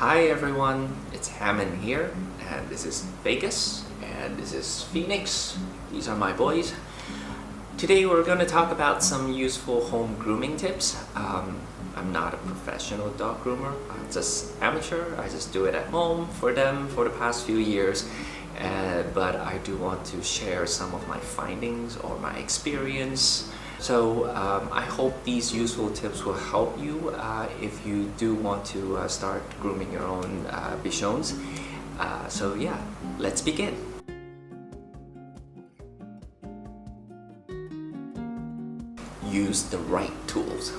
Hi everyone, it's Hammond here, and this is Vegas, and this is Phoenix. These are my boys. Today we're going to talk about some useful home grooming tips. I'm not a professional dog groomer, I'm just amateur. I just do it at home for them for the past few years. But I do want to share some of my findings or my experience. So I hope these useful tips will help you if you do want to start grooming your own bichons. So yeah, let's begin. Use the right tools.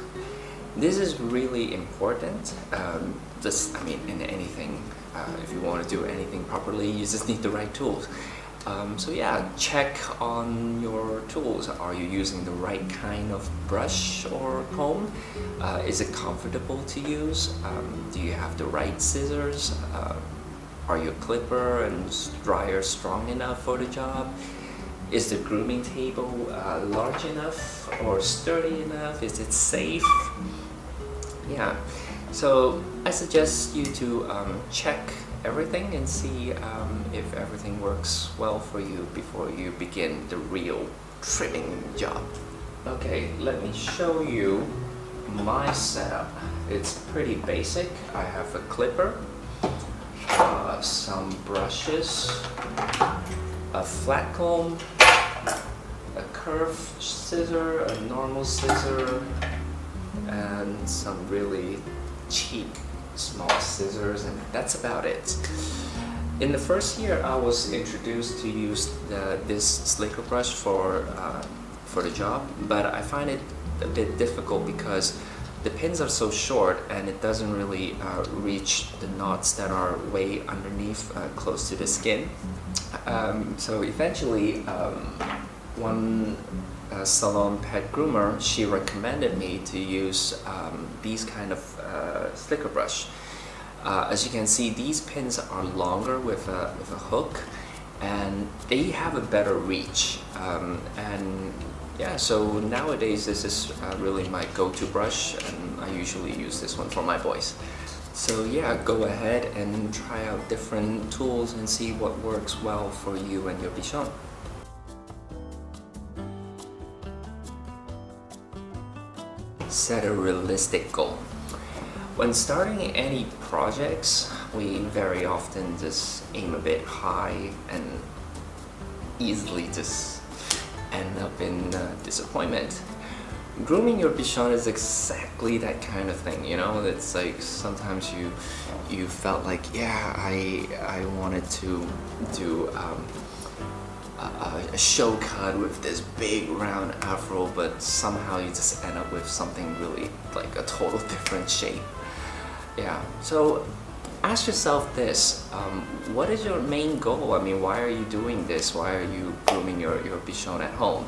This is really important. In anything, if you want to do anything properly, you just need the right tools. So yeah, check on your tools. Are you using the right kind of brush or comb? Is it comfortable to use? Do you have the right scissors? Are your clipper and dryer strong enough for the job? Is the grooming table large enough or sturdy enough? Is it safe? Yeah, so I suggest you to check everything and see if everything works well for you before you begin the real trimming job. Okay, let me show you my setup. It's pretty basic. I have a clipper, some brushes, a flat comb, a curved scissor, a normal scissor, and some really cheap small scissors, and that's about it. In the first year, I was introduced to use this slicker brush for the job, but I find it a bit difficult because the pins are so short and it doesn't really reach the knots that are way underneath, close to the skin. So eventually, one salon pet groomer, she recommended me to use these kind of slicker brush. As you can see, these pins are longer with a hook, and they have a better reach. And yeah, so nowadays this is really my go-to brush, and I usually use this one for my boys. So yeah, go ahead and try out different tools and see what works well for you and your bichon. Set a realistic goal. When starting any projects, we very often just aim a bit high and easily just end up in disappointment. Grooming your bichon is exactly that kind of thing, you know. It's like sometimes you felt like, yeah, I wanted to do a show cut with this big round afro, but somehow you just end up with something really like a total different shape. Yeah, so ask yourself this, what is your main goal? I mean, why are you doing this? Why are you grooming your bichon at home?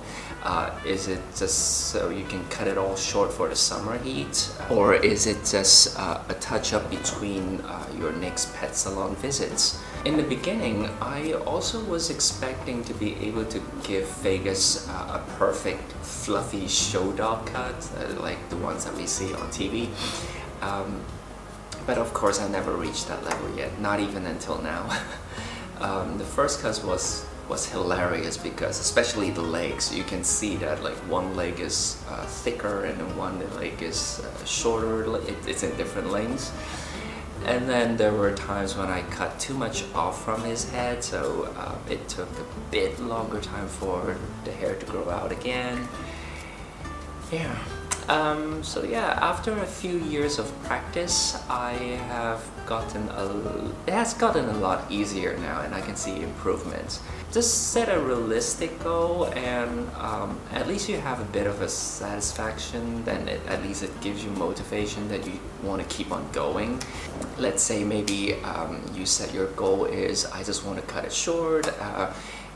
Is it just so you can cut it all short for the summer heat? Or is it just a touch-up between your next pet salon visits? In the beginning, I also was expecting to be able to give Vegas a perfect fluffy show dog cut, like the ones that we see on TV. But of course I never reached that level yet, not even until now. The first cut was hilarious because especially the legs, you can see that like one leg is thicker and one leg is shorter. It's in different lengths. And then there were times when I cut too much off from his head, so it took a bit longer time for the hair to grow out again. Yeah. So yeah, after a few years of practice, it has gotten a lot easier now, and I can see improvements. Just set a realistic goal, and at least you have a bit of a satisfaction. Then at least it gives you motivation that you want to keep on going. Let's say maybe you set your goal is, I just want to cut it short.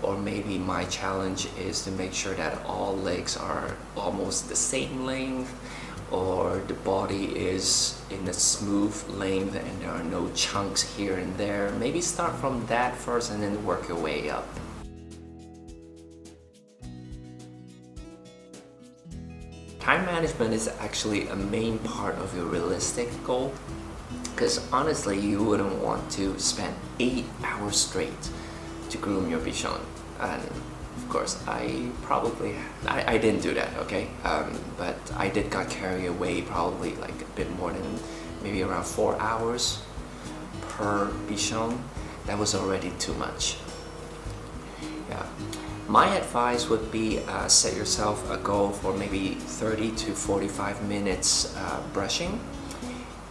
Or maybe my challenge is to make sure that all legs are almost the same length, or the body is in a smooth length and there are no chunks here and there. Maybe start from that first and then work your way up. Time management is actually a main part of your realistic goal. Because honestly, you wouldn't want to spend 8 hours straight to groom your Bichon. And of course, I didn't do that, okay? But I did got carried away probably like a bit more than maybe around 4 hours per Bichon. That was already too much. Yeah. My advice would be set yourself a goal for maybe 30 to 45 minutes brushing.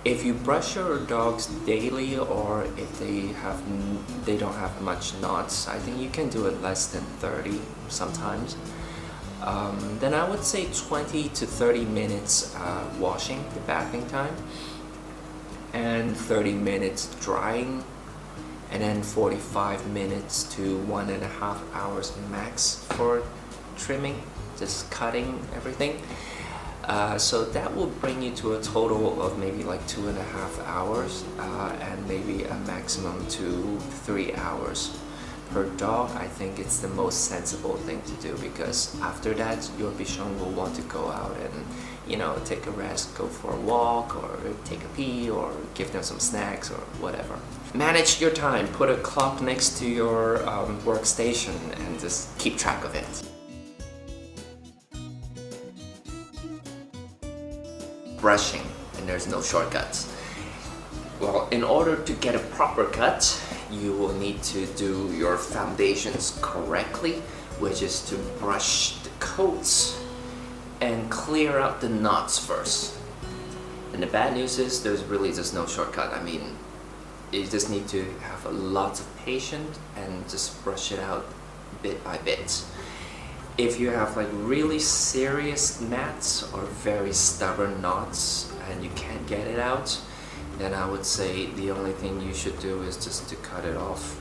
If you brush your dogs daily, or if they don't have much knots, I think you can do it less than 30 sometimes. Then I would say 20 to 30 minutes washing, the bathing time, and 30 minutes drying, and then 45 minutes to 1.5 hours max for trimming, just cutting everything. So that will bring you to a total of maybe like 2.5 hours and maybe a maximum to 3 hours per dog. I think it's the most sensible thing to do, because after that your Bichon will want to go out and, you know, take a rest, go for a walk, or take a pee, or give them some snacks or whatever. Manage your time. Put a clock next to your workstation and just keep track of it. Brushing, and there's no shortcuts. Well, in order to get a proper cut, you will need to do your foundations correctly, which is to brush the coats and clear out the knots first. And the bad news is there's really just no shortcut. I mean, you just need to have a lot of patience and just brush it out bit by bit. If you have like really serious mats or very stubborn knots and you can't get it out, then I would say the only thing you should do is just to cut it off.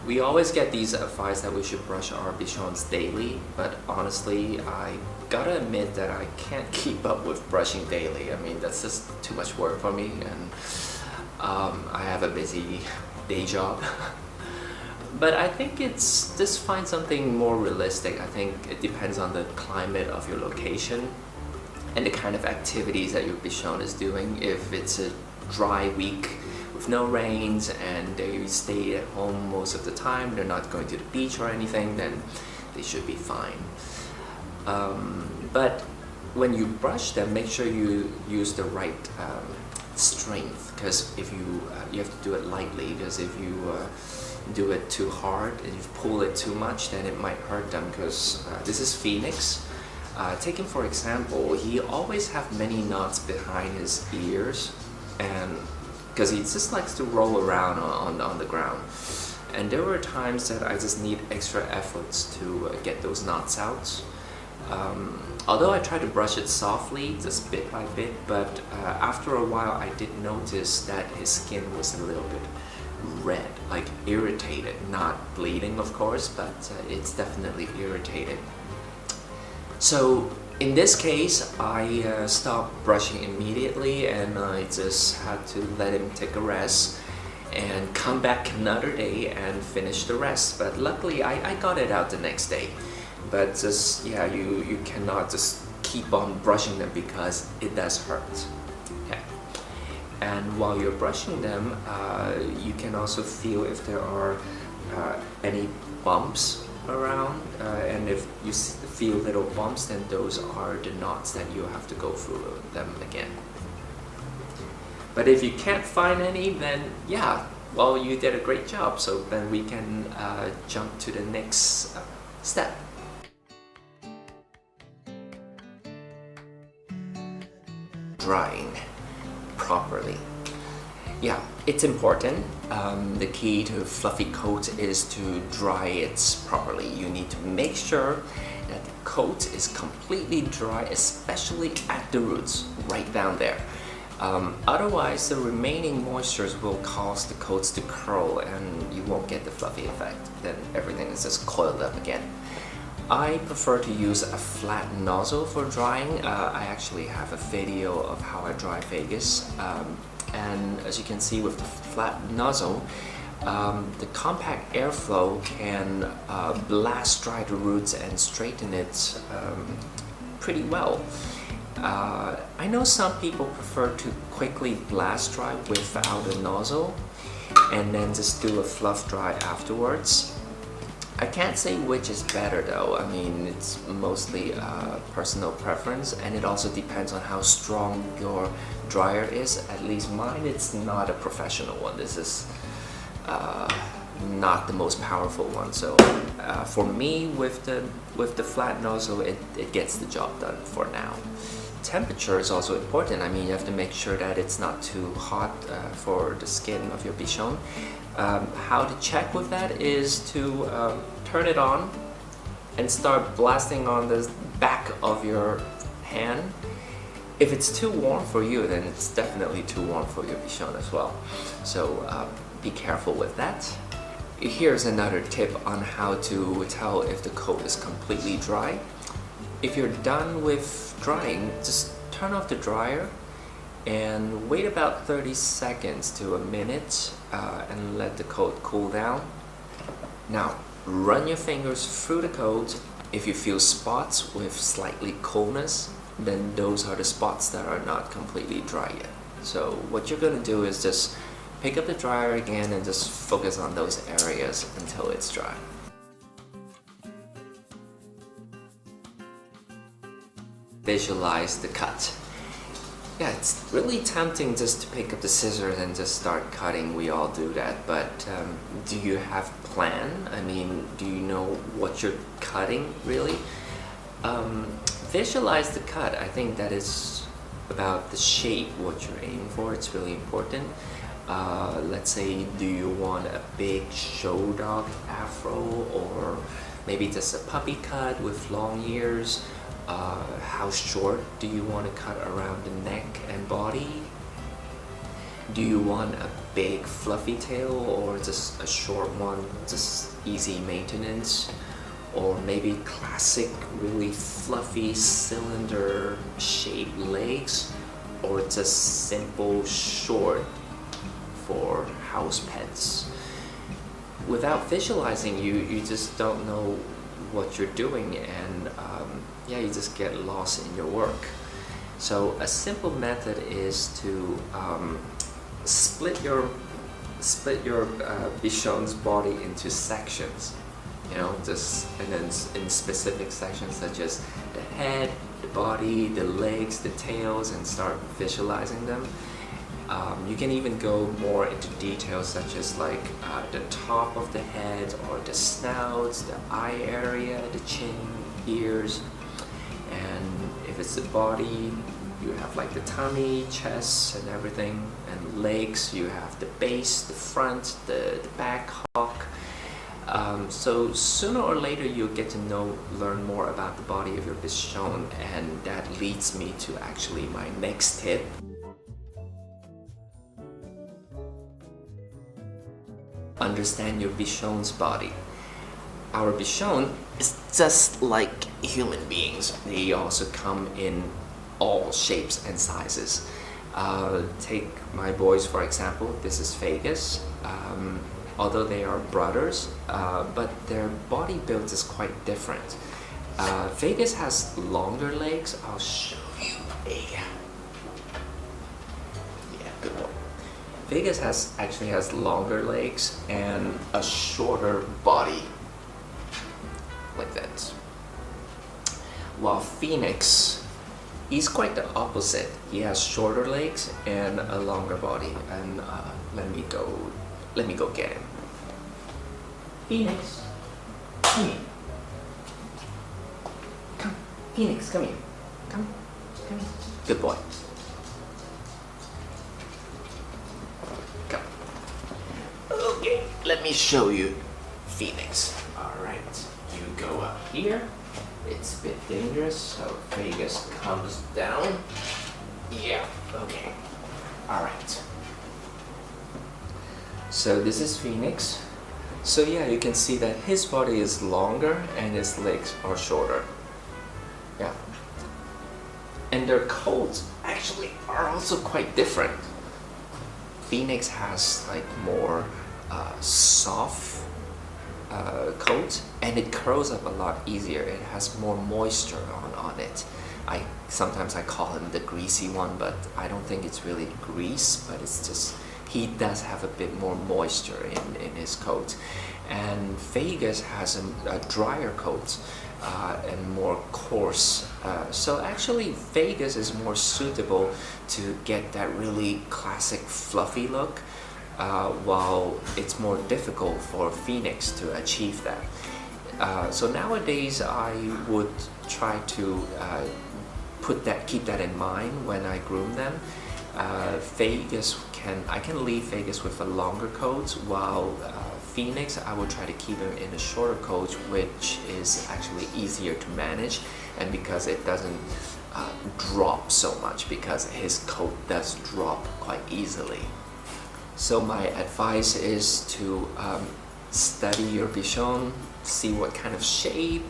We always get these advice that we should brush our Bichons daily, but honestly, I gotta admit that I can't keep up with brushing daily. I mean, that's just too much work for me, and I have a busy day job. But I think it's just find something more realistic. I think it depends on the climate of your location and the kind of activities that your Bichon is doing. If it's a dry week with no rains and they stay at home most of the time, they're not going to the beach or anything, then they should be fine. But when you brush them, make sure you use the right strength, because if you have to do it lightly, because if you do it too hard and you pull it too much, then it might hurt them. Because this is Phoenix. Take him for example, he always have many knots behind his ears, and because he just likes to roll around on the ground. And there were times that I just need extra efforts to get those knots out. Although I try to brush it softly, just bit by bit, but after a while I did notice that his skin was a little bit red, like irritated, not bleeding of course, but it's definitely irritated. So in this case, I stopped brushing immediately, and I just had to let him take a rest and come back another day and finish the rest. But luckily I got it out the next day. But just, yeah, you cannot just keep on brushing them because it does hurt. Okay. And while you're brushing them, you can also feel if there are any bumps around, and if you feel little bumps, then those are the knots that you have to go through them again. But if you can't find any, then yeah, well, you did a great job. So then we can jump to the next step. Drying properly. Yeah, it's important. The key to fluffy coat is to dry it properly. You need to make sure that the coat is completely dry, especially at the roots, right down there. Otherwise, the remaining moistures will cause the coats to curl and you won't get the fluffy effect. Then everything is just coiled up again. I prefer to use a flat nozzle for drying. I actually have a video of how I dry Vegas. And as you can see with the flat nozzle, the compact airflow can blast dry the roots and straighten it pretty well. I know some people prefer to quickly blast dry without a nozzle and then just do a fluff dry afterwards. I can't say which is better though. I mean, it's mostly personal preference, and it also depends on how strong your dryer is. At least mine, it's not a professional one. This is not the most powerful one. So for me, with the flat nozzle, it gets the job done for now. Temperature is also important. I mean, you have to make sure that it's not too hot for the skin of your bichon. How to check with that is to turn it on and start blasting on the back of your hand. If it's too warm for you, then it's definitely too warm for your bichon as well. So be careful with that. Here's another tip on how to tell if the coat is completely dry. If you're done with drying, just turn off the dryer and wait about 30 seconds to a minute and let the coat cool down. Now, run your fingers through the coat. If you feel spots with slightly coolness, then those are the spots that are not completely dry yet. So what you're gonna do is just pick up the dryer again and just focus on those areas until it's dry. Visualize the cut. Yeah, it's really tempting just to pick up the scissors and just start cutting. We all do that, but do you have a plan? I mean, do you know what you're cutting really? Visualize the cut. I think that is about the shape, what you're aiming for. It's really important. Let's say, do you want a big show dog afro, or maybe just a puppy cut with long ears? How short do you want to cut around the neck and body? Do you want a big fluffy tail or just a short one, just easy maintenance? Or maybe classic, really fluffy cylinder shaped legs, or just simple short for house pets? Without visualizing, you just don't know what you're doing, and yeah, you just get lost in your work. So a simple method is to split your bichon's body into sections. You know, just and then in specific sections such as the head, the body, the legs, the tails, and start visualizing them. You can even go more into details such as like the top of the head or the snouts, the eye area, the chin, ears, and if it's the body, you have like the tummy, chest, and everything, and legs, you have the base, the front, the back, hock. So sooner or later you'll get to learn more about the body of your bichon, and that leads me to actually my next tip. Understand your bichon's body. Our bichon is just like human beings. They also come in all shapes and sizes. Take my boys for example. This is Vegas. Although they are brothers, but their body build is quite different. Vegas has longer legs. I'll show you a... Yeah, good one. Vegas actually has longer legs and a shorter body, like that. While Phoenix, he's quite the opposite. He has shorter legs and a longer body. And let me go get him. Phoenix, come here. Come, Phoenix, come here. Come here. Good boy. Come. Okay, let me show you Phoenix. All right, you go up here. It's a bit dangerous, so Vegas comes down. Yeah, okay. All right. So this is Phoenix. So yeah, you can see that his body is longer and his legs are shorter. Yeah. And their coats actually are also quite different. Phoenix has like more soft coat, and it curls up a lot easier. It has more moisture on it. Sometimes I call him the greasy one, but I don't think it's really grease, but it's just he does have a bit more moisture in his coat. And Vegas has a drier coat and more coarse. So actually Vegas is more suitable to get that really classic fluffy look, while it's more difficult for Phoenix to achieve that. So nowadays I would try to keep that in mind when I groom them. I can leave Vegas with a longer coat, while Phoenix I will try to keep him in a shorter coat, which is actually easier to manage, and because it doesn't drop so much, because his coat does drop quite easily. So my advice is to study your Bichon, see what kind of shape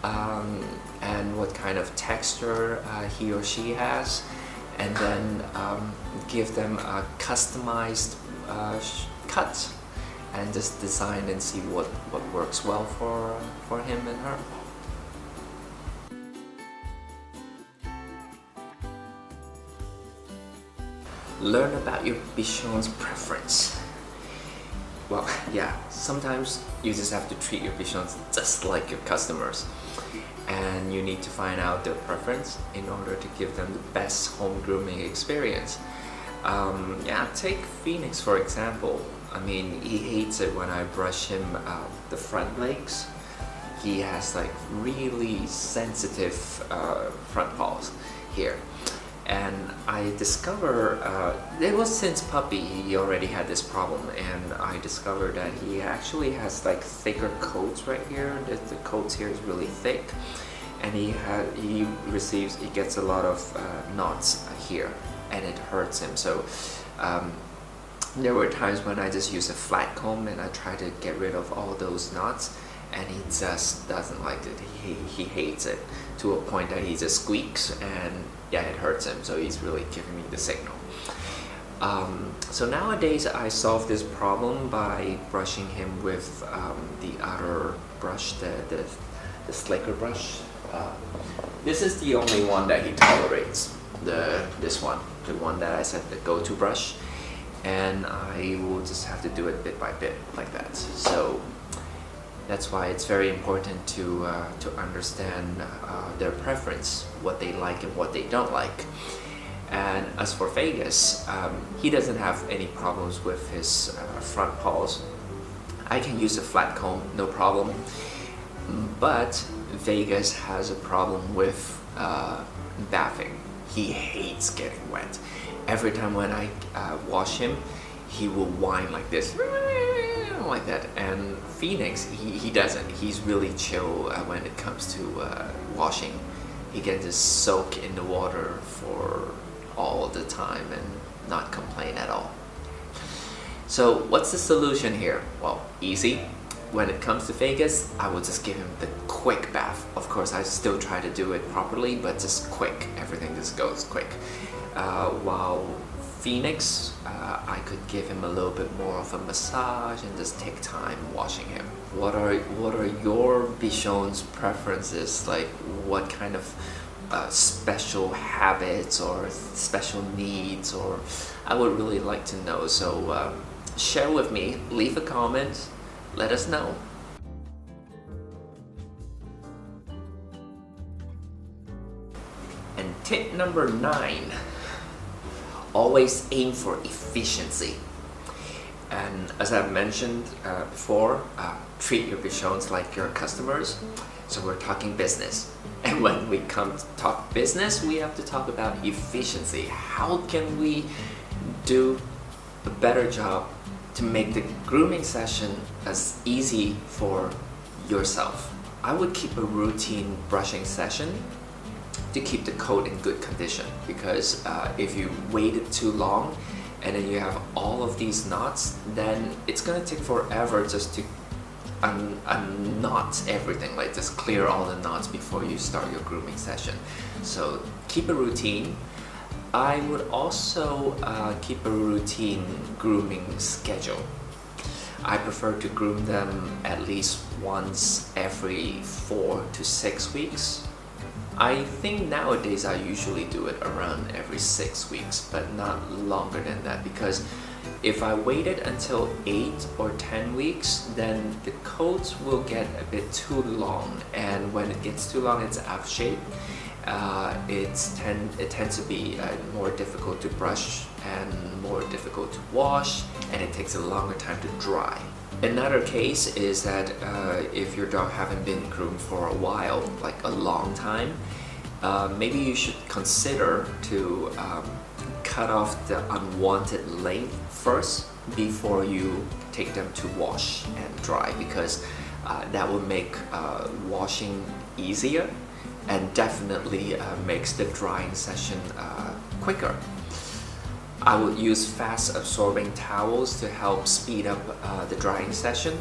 and what kind of texture he or she has, and then give them a customized cut and just design and see what works well for him and her. Learn about your Bichon's preference. Well, yeah, sometimes you just have to treat your Bichons just like your customers, and you need to find out their preference in order to give them the best home grooming experience. Yeah, take Phoenix for example. I mean, he hates it when I brush him the front legs. He has like really sensitive front paws here. And I discovered, it was since puppy he already had this problem, and I discovered that he actually has like thicker coats right here. The coats here is really thick, and he gets a lot of knots here, and it hurts him. So there were times when I just use a flat comb and I try to get rid of all those knots, and he just doesn't like it. He hates it to a point that he just squeaks, and yeah, it hurts him, so he's really giving me the signal. So nowadays I solve this problem by brushing him with the outer brush, the slicker brush. This is the only one that he tolerates, this one, the one that I said the go-to brush, and I will just have to do it bit by bit like that. So that's why it's very important to understand their preference, what they like and what they don't like. And as for Vegas, he doesn't have any problems with his front paws. I can use a flat comb, no problem. But Vegas has a problem with bathing. He hates getting wet. Every time when I wash him, he will whine like this, like that. And Phoenix, he doesn't. He's really chill when it comes to washing. He can just soak in the water for all the time and not complain at all. So what's the solution here? Well, easy. When it comes to Vegas, I will just give him the quick bath. Of course, I still try to do it properly, but just quick. Everything just goes quick. While Phoenix, I could give him a little bit more of a massage and just take time washing him. What are your Bichon's preferences? Like, what kind of special habits or special needs? Or I would really like to know. So share with me. Leave a comment. Let us know. And tip number 9. Always aim for efficiency. And as I've mentioned before, treat your Bichons like your customers. So we're talking business. And when we come to talk business, we have to talk about efficiency. How can we do a better job to make the grooming session as easy for yourself? I would keep a routine brushing session to keep the coat in good condition, because if you waited too long and then you have all of these knots, then it's gonna take forever just to unknot everything, like just clear all the knots before you start your grooming session. So keep a routine. I would also keep a routine grooming schedule. I prefer to groom them at least once every 4 to 6 weeks. I think nowadays I usually do it around every 6 weeks, but not longer than that, because if I waited until 8 or 10 weeks, then the coat will get a bit too long, and when it gets too long, it's out of shape. It tends to be more difficult to brush and more difficult to wash, and it takes a longer time to dry. Another case is that if your dog haven't been groomed for a while, like a long time, maybe you should consider to cut off the unwanted length first before you take them to wash and dry, because that will make washing easier and definitely makes the drying session quicker. I would use fast absorbing towels to help speed up the drying session,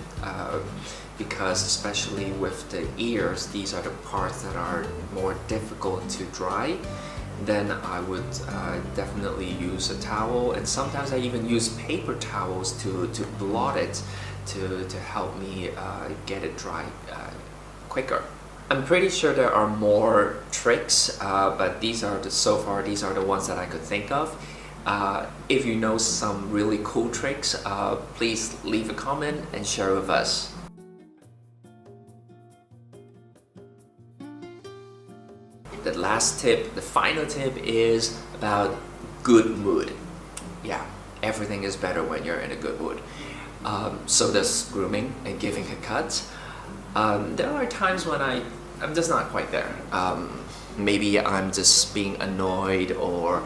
because especially with the ears, these are the parts that are more difficult to dry. Then I would definitely use a towel, and sometimes I even use paper towels to blot it to help me get it dry quicker. I'm pretty sure there are more tricks, but so far these are the ones that I could think of. If you know some really cool tricks, please leave a comment and share with us. The last tip, the final tip, is about good mood. Yeah, everything is better when you're in a good mood. So does grooming and giving a cut. There are times when I'm just not quite there. Maybe I'm just being annoyed, or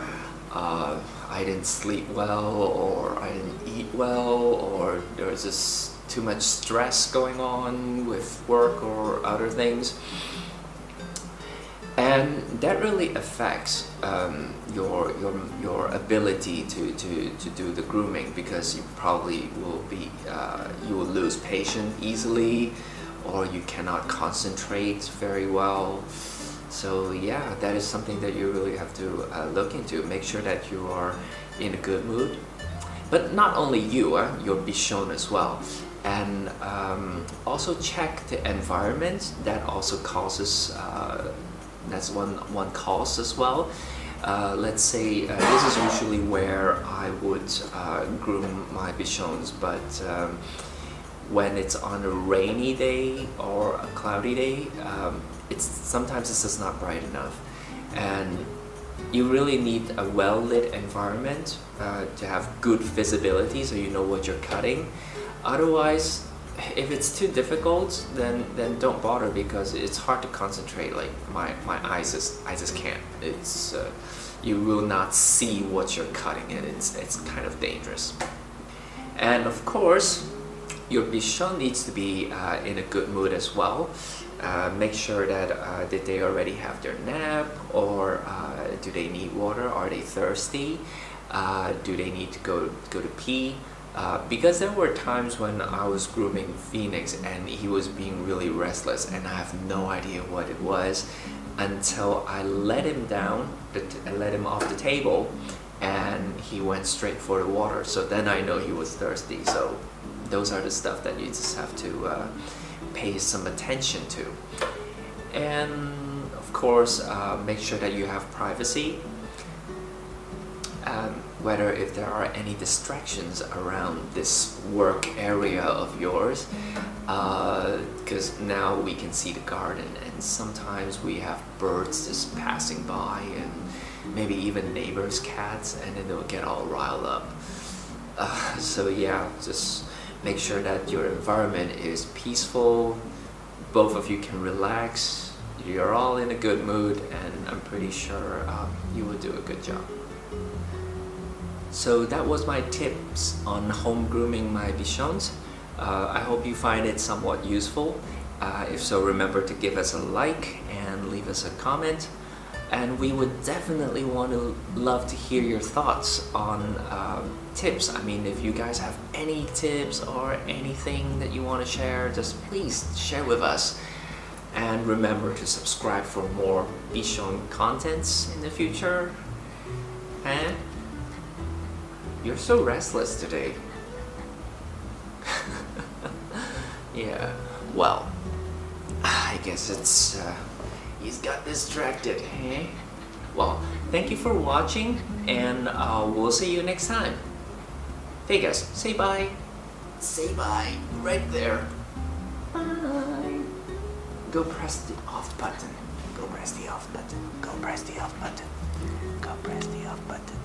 I didn't sleep well, or I didn't eat well, or there's just too much stress going on with work or other things. And that really affects your ability to do the grooming, because you probably will you will lose patience easily, or you cannot concentrate very well. So yeah, that is something that you really have to look into. Make sure that you are in a good mood, but not only you, your Bichon as well. And also check the environment. That also causes that's one cause as well. Let's say this is usually where I would groom my Bichons, but when it's on a rainy day or a cloudy day, sometimes it's just not bright enough, and you really need a well-lit environment to have good visibility, so you know what you're cutting. Otherwise, if it's too difficult, then don't bother, because it's hard to concentrate. Like my eyes I just can't. It's you will not see what you're cutting, and it's kind of dangerous. And of course, your Bichon needs to be in a good mood as well. Make sure that did they already have their nap, or do they need water? Are they thirsty? Do they need to go to pee? Because there were times when I was grooming Phoenix and he was being really restless, and I have no idea what it was until I let him down, let him off the table, and he went straight for the water. So then I know he was thirsty. So those are the stuff that you just have to pay some attention to. And of course, make sure that you have privacy. Whether if there are any distractions around this work area of yours, because now we can see the garden, and sometimes we have birds just passing by, and maybe even neighbors' cats, and then they'll get all riled up. So yeah, just make sure that your environment is peaceful, both of you can relax, you're all in a good mood, and I'm pretty sure you will do a good job. So that was my tips on home grooming my Bichons. I hope you find it somewhat useful. If so, remember to give us a like and leave us a comment. And we would definitely love to hear your thoughts on tips. I mean, if you guys have any tips or anything that you want to share, just please share with us. And remember to subscribe for more Bichon contents in the future. And you're so restless today. Yeah, well, I guess He's got distracted, hey? Well, thank you for watching, and we'll see you next time. Vegas, say bye. Say bye, right there. Bye. Go press the off button. Go press the off button. Go press the off button. Go press the off button.